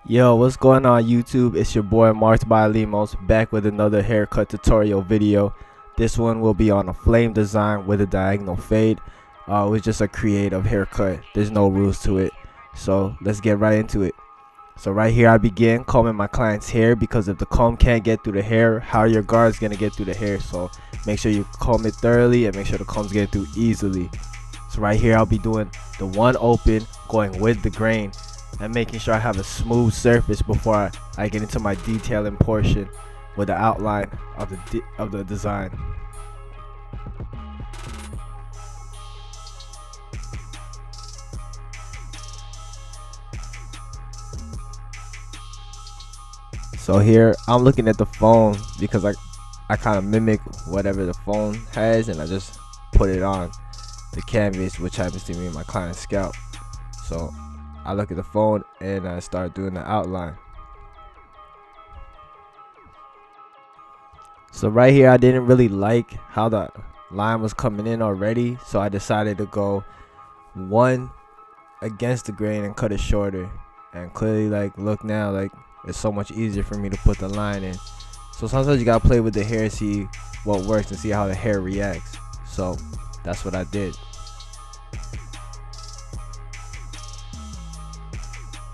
Yo, what's going on YouTube? It's your boy Marked by Limos back with another haircut tutorial video. This one will be on a flame design with a diagonal fade. It was just a creative haircut. There's no rules to it. So let's get right into it. So right here I begin combing my client's hair, because if the comb can't get through the hair, how are your guards gonna get through the hair? So make sure you comb it thoroughly and make sure the comb's getting through easily. So right here I'll be doing the one open, going with the grain, and making sure I have a smooth surface before I get into my detailing portion with the outline of the design. So here I'm looking at the phone because I kind of mimic whatever the phone has, and I just put it on the canvas, which happens to be my client's scalp. So I look at the phone and I start doing the outline. So right here I didn't really like how the line was coming in already, so I decided to go one against the grain and cut it shorter. And clearly, look now, it's so much easier for me to put the line in. So sometimes you gotta play with the hair, see what works and see how the hair reacts. So that's what I did.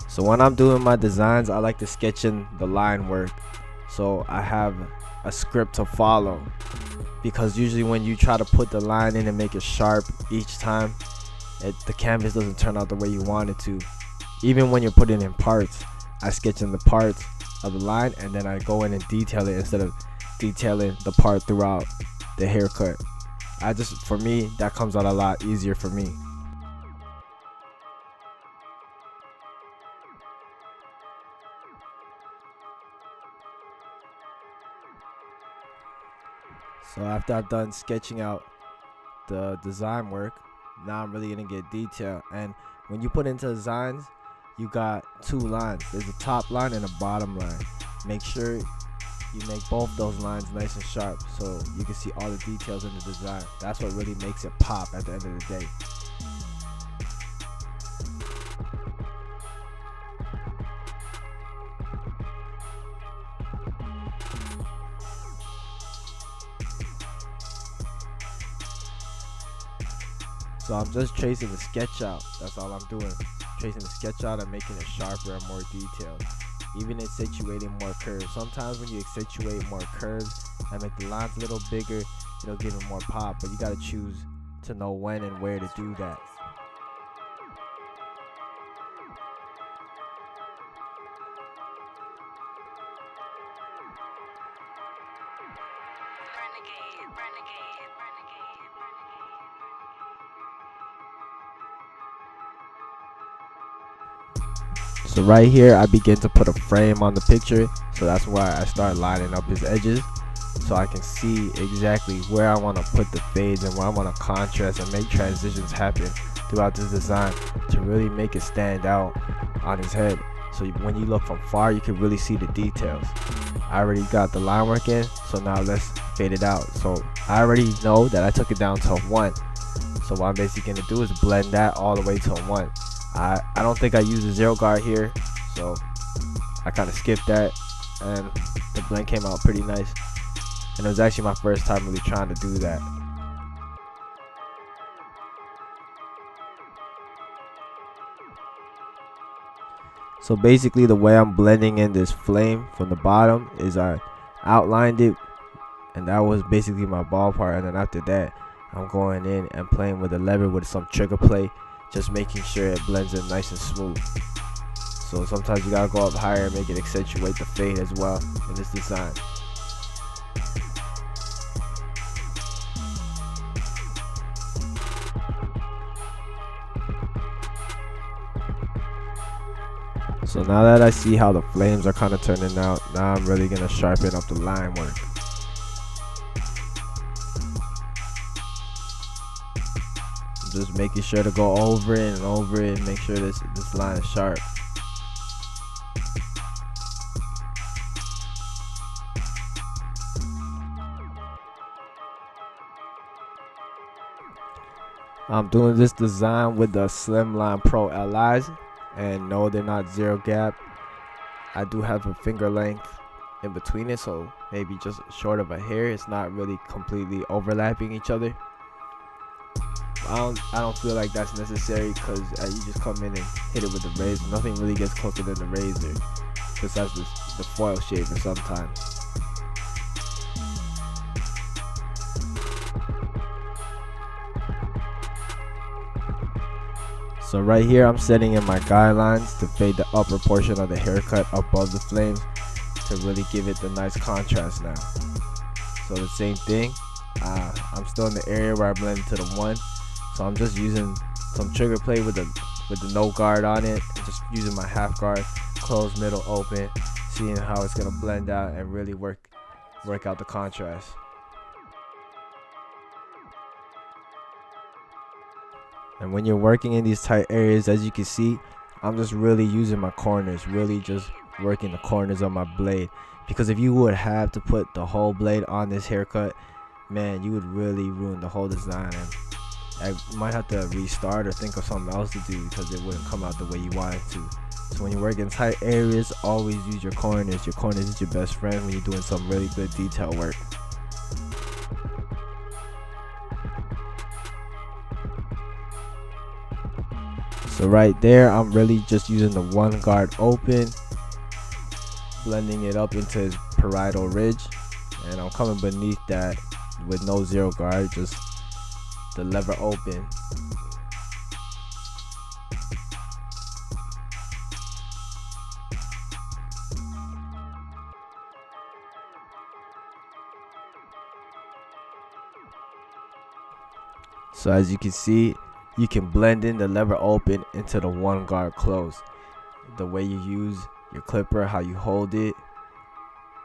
So when I'm doing my designs, I like to sketch in the line work, so I have a script to follow, because usually when you try to put the line in and make it sharp each time, the canvas doesn't turn out the way you want it to. Even when you're putting in parts, I sketch in the parts of the line and then I go in and detail it instead of detailing the part throughout the haircut. For me, that comes out a lot easier for me. So after I've done sketching out the design work, now I'm really gonna get detail. And when you put into designs, you got two lines. There's a top line and a bottom line. Make sure you make both those lines nice and sharp so you can see all the details in the design. That's what really makes it pop at the end of the day. So I'm just tracing the sketch out. That's all I'm doing. Tracing the sketch out and making it sharper and more detailed. Even accentuating more curves. Sometimes when you accentuate more curves and make the lines a little bigger, it'll give it more pop. But you gotta choose to know when and where to do that. So right here I begin to put a frame on the picture, so that's why I start lining up his edges so I can see exactly where I want to put the fades and where I want to contrast and make transitions happen throughout this design to really make it stand out on his head. So when you look from far, you can really see the details. I already got the line work in, so now let's fade it out. So I already know that I took it down to 1, so what I'm basically gonna do is blend that all the way to 1. I don't think I used a zero guard here, so I kind of skipped that, and the blend came out pretty nice. And it was actually my first time really trying to do that. So basically the way I'm blending in this flame from the bottom is I outlined it, and that was basically my ball part, and then after that I'm going in and playing with the lever with some trigger play, just making sure it blends in nice and smooth. So sometimes you gotta go up higher and make it accentuate the fade as well in this design. So now that I see how the flames are kind of turning out, now I'm really gonna sharpen up the line work. Just making sure to go over it and over it and make sure this line is sharp. I'm doing this design with the Slimline Pro LIs, and no, they're not zero gap. I do have a finger length in between it, so maybe just short of a hair. It's not really completely overlapping each other. I don't feel like that's necessary, because you just come in and hit it with the razor. Nothing really gets closer than the razor, besides the foil shaver sometimes. So right here I'm setting in my guidelines to fade the upper portion of the haircut above the flames to really give it the nice contrast now. So the same thing, I'm still in the area where I blend to the 1, so I'm just using some trigger play with the no guard on it, just using my half guard, close, middle, open, seeing how it's gonna blend out and really work out the contrast. And when you're working in these tight areas, as you can see, I'm just really using my corners, really just working the corners of my blade. Because if you would have to put the whole blade on this haircut, man, you would really ruin the whole design. And I might have to restart or think of something else to do, because it wouldn't come out the way you want it to. So when you work in tight areas, always use your corners. Your corners is your best friend when you're doing some really good detail work. So right there, I'm really just using the 1 guard open, blending it up into his parietal ridge, and I'm coming beneath that with no 0 guard, just the lever open. So as you can see, you can blend in the lever open into the 1 guard close. The way you use your clipper, how you hold it,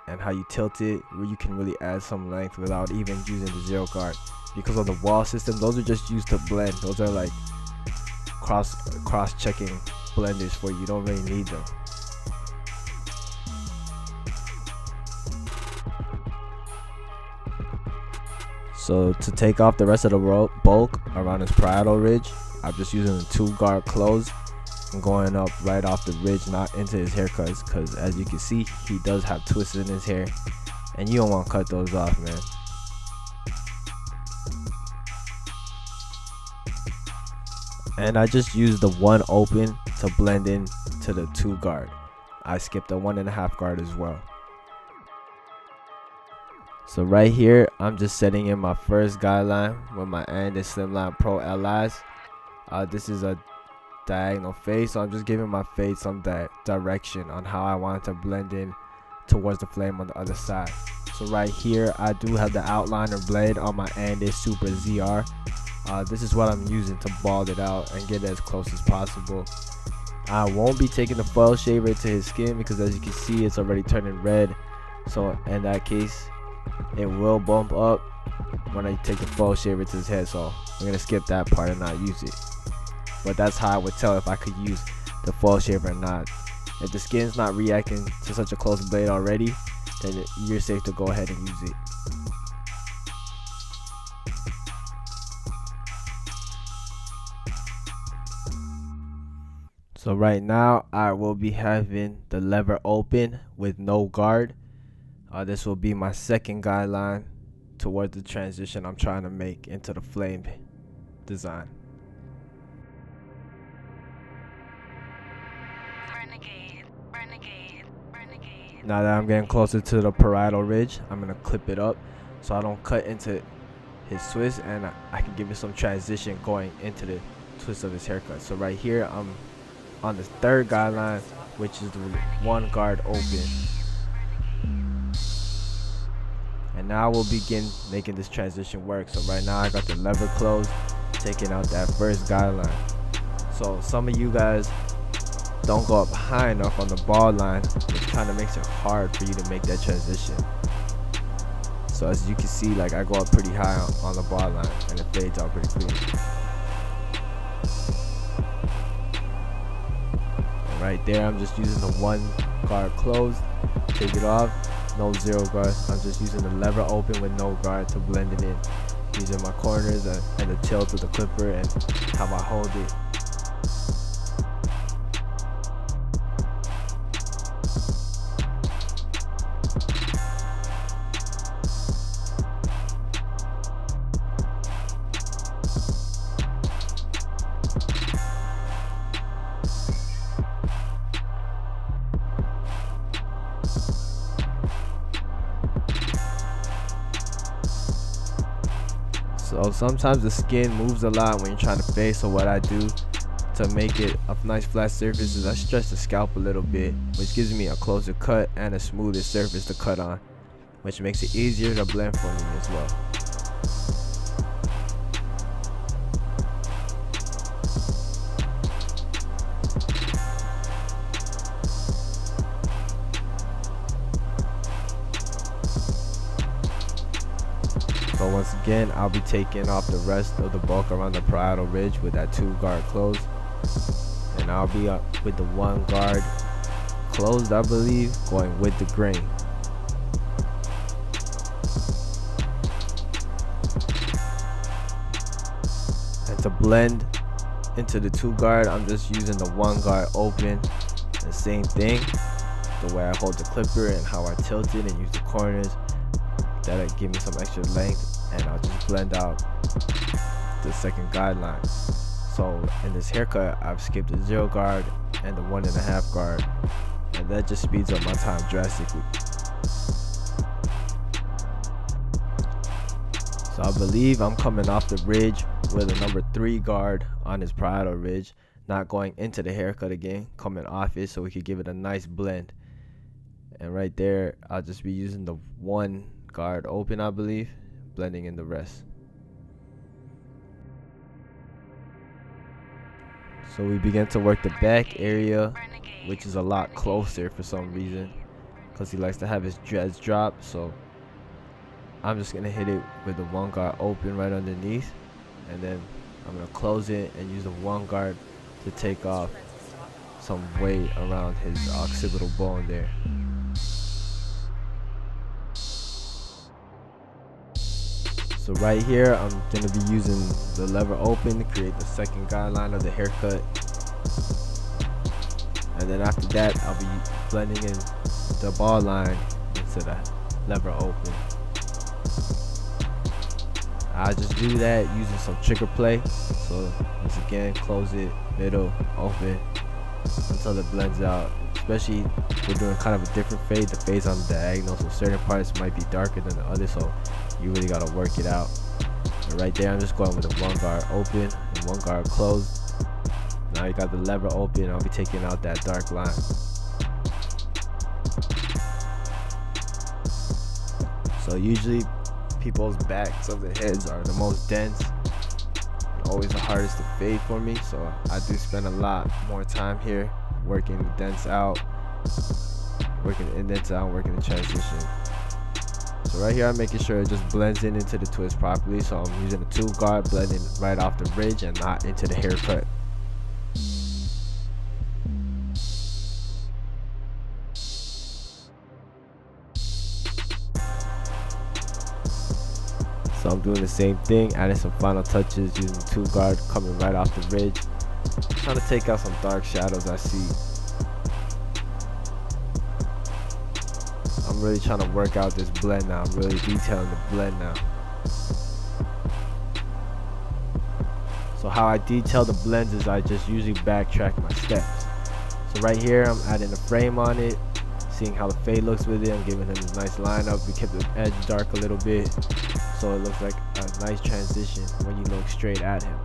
and how you tilt it, where you can really add some length without even using the 0 guard. Because on the wall system, those are just used to blend. Those are like cross-checking blenders for you. You don't really need them. So to take off the rest of the bulk around his parietal ridge, I'm just using the 2 guard close and going up right off the ridge, not into his haircuts, because as you can see, he does have twists in his hair, and you don't want to cut those off, man. And I just used the 1 open to blend in to the 2 guard. I skipped the 1.5 guard as well. So right here, I'm just setting in my first guideline with my Andes Slimline Pro LIs. This is a diagonal fade, so I'm just giving my fade some direction on how I want it to blend in towards the flame on the other side. So right here, I do have the outliner blade on my Andes Super ZR. This is what I'm using to bald it out and get it as close as possible. I won't be taking the foil shaver to his skin, because as you can see, it's already turning red. So in that case, it will bump up when I take the foil shaver to his head, so I'm gonna skip that part and not use it. But that's how I would tell if I could use the foil shaver or not. If the skin's not reacting to such a close blade already, then you're safe to go ahead and use it. So right now, I will be having the lever open with no guard. This will be my second guideline towards the transition I'm trying to make into the flame design. Now that I'm getting closer to the parietal ridge, I'm going to clip it up so I don't cut into his twist, and I can give it some transition going into the twist of his haircut. So right here, I'm on the 3rd guideline, which is the 1 guard open. And now we'll begin making this transition work. So right now I got the lever closed, taking out that first guideline. So some of you guys don't go up high enough on the ball line, which kind of makes it hard for you to make that transition. So as you can see, like, I go up pretty high on the ball line, and it fades out pretty clean. And right there, I'm just using the 1 guard closed, take it off. No 0 guard. I'm just using the lever open with no guard to blend it in, using my corners and the tilt of the clipper and how I hold it. So sometimes the skin moves a lot when you're trying to fade, so what I do to make it a nice flat surface is I stretch the scalp a little bit, which gives me a closer cut and a smoother surface to cut on, which makes it easier to blend for me as well. So once again, I'll be taking off the rest of the bulk around the parietal ridge with that 2 guard closed, and I'll be up with the 1 guard closed, I believe, going with the grain. And to blend into the 2 guard, I'm just using the 1 guard open. The same thing, the way I hold the clipper and how I tilt it and use the corners, that'll give me some extra length, and I'll just blend out the second guideline. So in this haircut, I've skipped the 0 guard and the 1.5 guard, and that just speeds up my time drastically. So I believe I'm coming off the ridge with a number 3 guard on his parietal ridge, not going into the haircut again, coming off it so we could give it a nice blend. And right there, I'll just be using the 1 guard open, I believe, blending in the rest. So we begin to work the back area, which is a lot closer for some reason, because he likes to have his dreads drop. So I'm just gonna hit it with the 1 guard open right underneath, and then I'm gonna close it and use the 1 guard to take off some weight around his occipital bone there. So right here, I'm gonna be using the lever open to create the second guideline of the haircut. And then after that, I'll be blending in the ball line into the lever open. I just do that using some trigger play. So once again, close it, middle, open, until it blends out. Especially we're doing kind of a different fade. The fade's on the diagonal, so certain parts might be darker than the others, so you really gotta work it out. And right there, I'm just going with a 1 guard open and 1 guard closed. Now you got the lever open, I'll be taking out that dark line. So usually people's backs of the heads are the most dense and always the hardest to fade for me, so I do spend a lot more time here working the dents out, working the indents out, working the transition. So right here, I'm making sure it just blends in into the twist properly. So I'm using a 2 guard, blending right off the ridge and not into the haircut. So I'm doing the same thing, adding some final touches, using 2 guard, coming right off the ridge, trying to take out some dark shadows I see. I'm really trying to work out this blend now. I'm really detailing the blend now. So how I detail the blends is I just usually backtrack my steps. So right here, I'm adding a frame on it, seeing how the fade looks with it. I'm giving him this nice lineup. We kept the edge dark a little bit, so it looks like a nice transition when you look straight at him.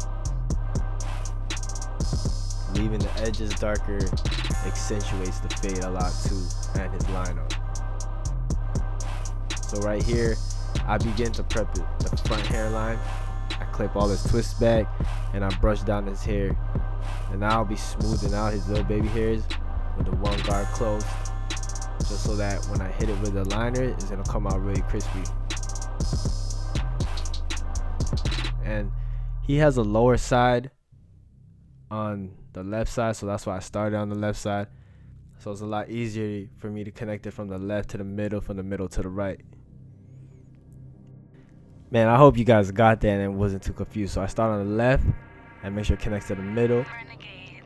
Leaving the edges darker accentuates the fade a lot too, and his lineup. So right here, I begin to prep the front hairline. I clip all his twists back, and I brush down his hair. And now I'll be smoothing out his little baby hairs with the 1 guard closed, just so that when I hit it with the liner, it's gonna come out really crispy. And he has a lower side on the left side, so that's why I started on the left side. So it's a lot easier for me to connect it from the left to the middle, from the middle to the right. Man, I hope you guys got that and wasn't too confused. So I start on the left and make sure it connects to the middle,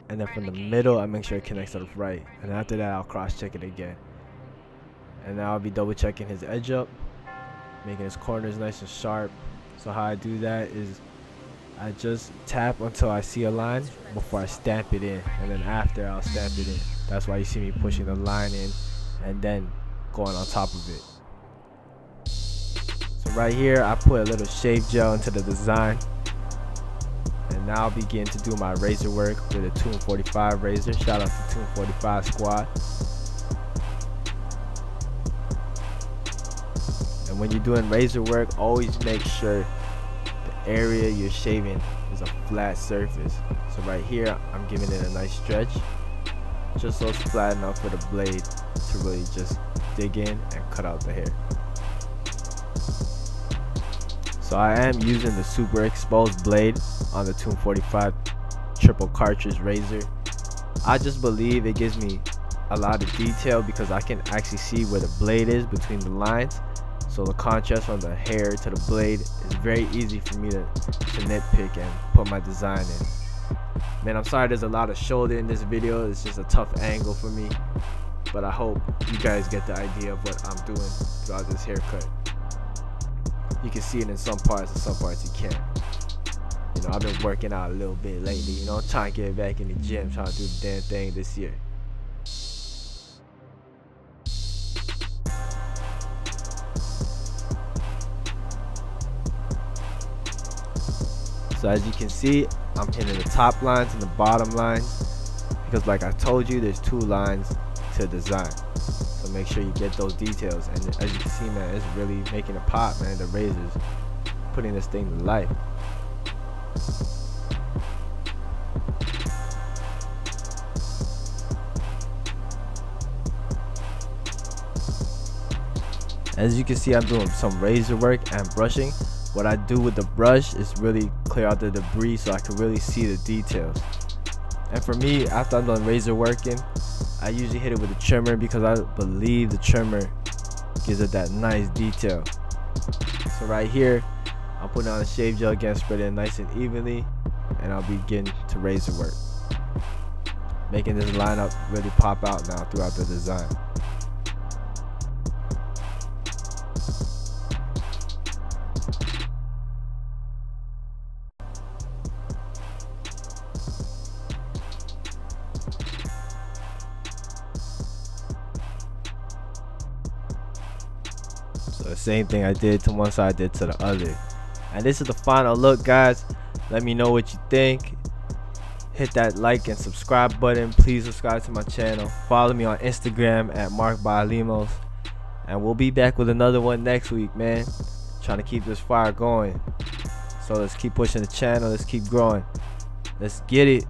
and then from the middle I make sure it connects to the right, and after that I'll cross check it again. And now I'll be double checking his edge up, making his corners nice and sharp. So how I do that is I just tap until I see a line before I stamp it in, and then after I'll stamp it in. That's why you see me pushing the line in and then going on top of it. So right here I put a little shave gel into the design, and now I'll begin to do my razor work with a 245 razor. Shout out to 245 squad. And when you're doing razor work, always make sure the area you're shaving is a flat surface. So right here I'm giving it a nice stretch, just so it's flat enough for the blade to really just dig in and cut out the hair. So I am using the super exposed blade on the 245 triple cartridge razor. I just believe it gives me a lot of detail because I can actually see where the blade is between the lines. So the contrast from the hair to the blade is very easy for me to nitpick and put my design in. Man, I'm sorry there's a lot of shoulder in this video. It's just a tough angle for me. But I hope you guys get the idea of what I'm doing throughout this haircut. You can see it in some parts and some parts you can't. You know, I've been working out a little bit lately, you know, trying to get back in the gym, trying to do the damn thing this year. So as you can see, I'm hitting the top lines and the bottom lines because like I told you, there's 2 lines to design. So make sure you get those details, and as you can see, man, it's really making a pop, man. The razor's putting this thing to life. As you can see, I'm doing some razor work and brushing. What I do with the brush is really clear out the debris so I can really see the details. And for me, after I'm done razor working, I usually hit it with a trimmer because I believe the trimmer gives it that nice detail. So right here, I'm putting on a shave gel again, spread it nice and evenly, and I'll begin to razor work, making this lineup really pop out now throughout the design. So the same thing I did to one side, I did to the other. And this is the final look, guys. Let me know what you think. Hit that like and subscribe button. Please subscribe to my channel. Follow me on Instagram at markbylimos. And we'll be back with another one next week, man. Trying to keep this fire going. So let's keep pushing the channel. Let's keep growing. Let's get it.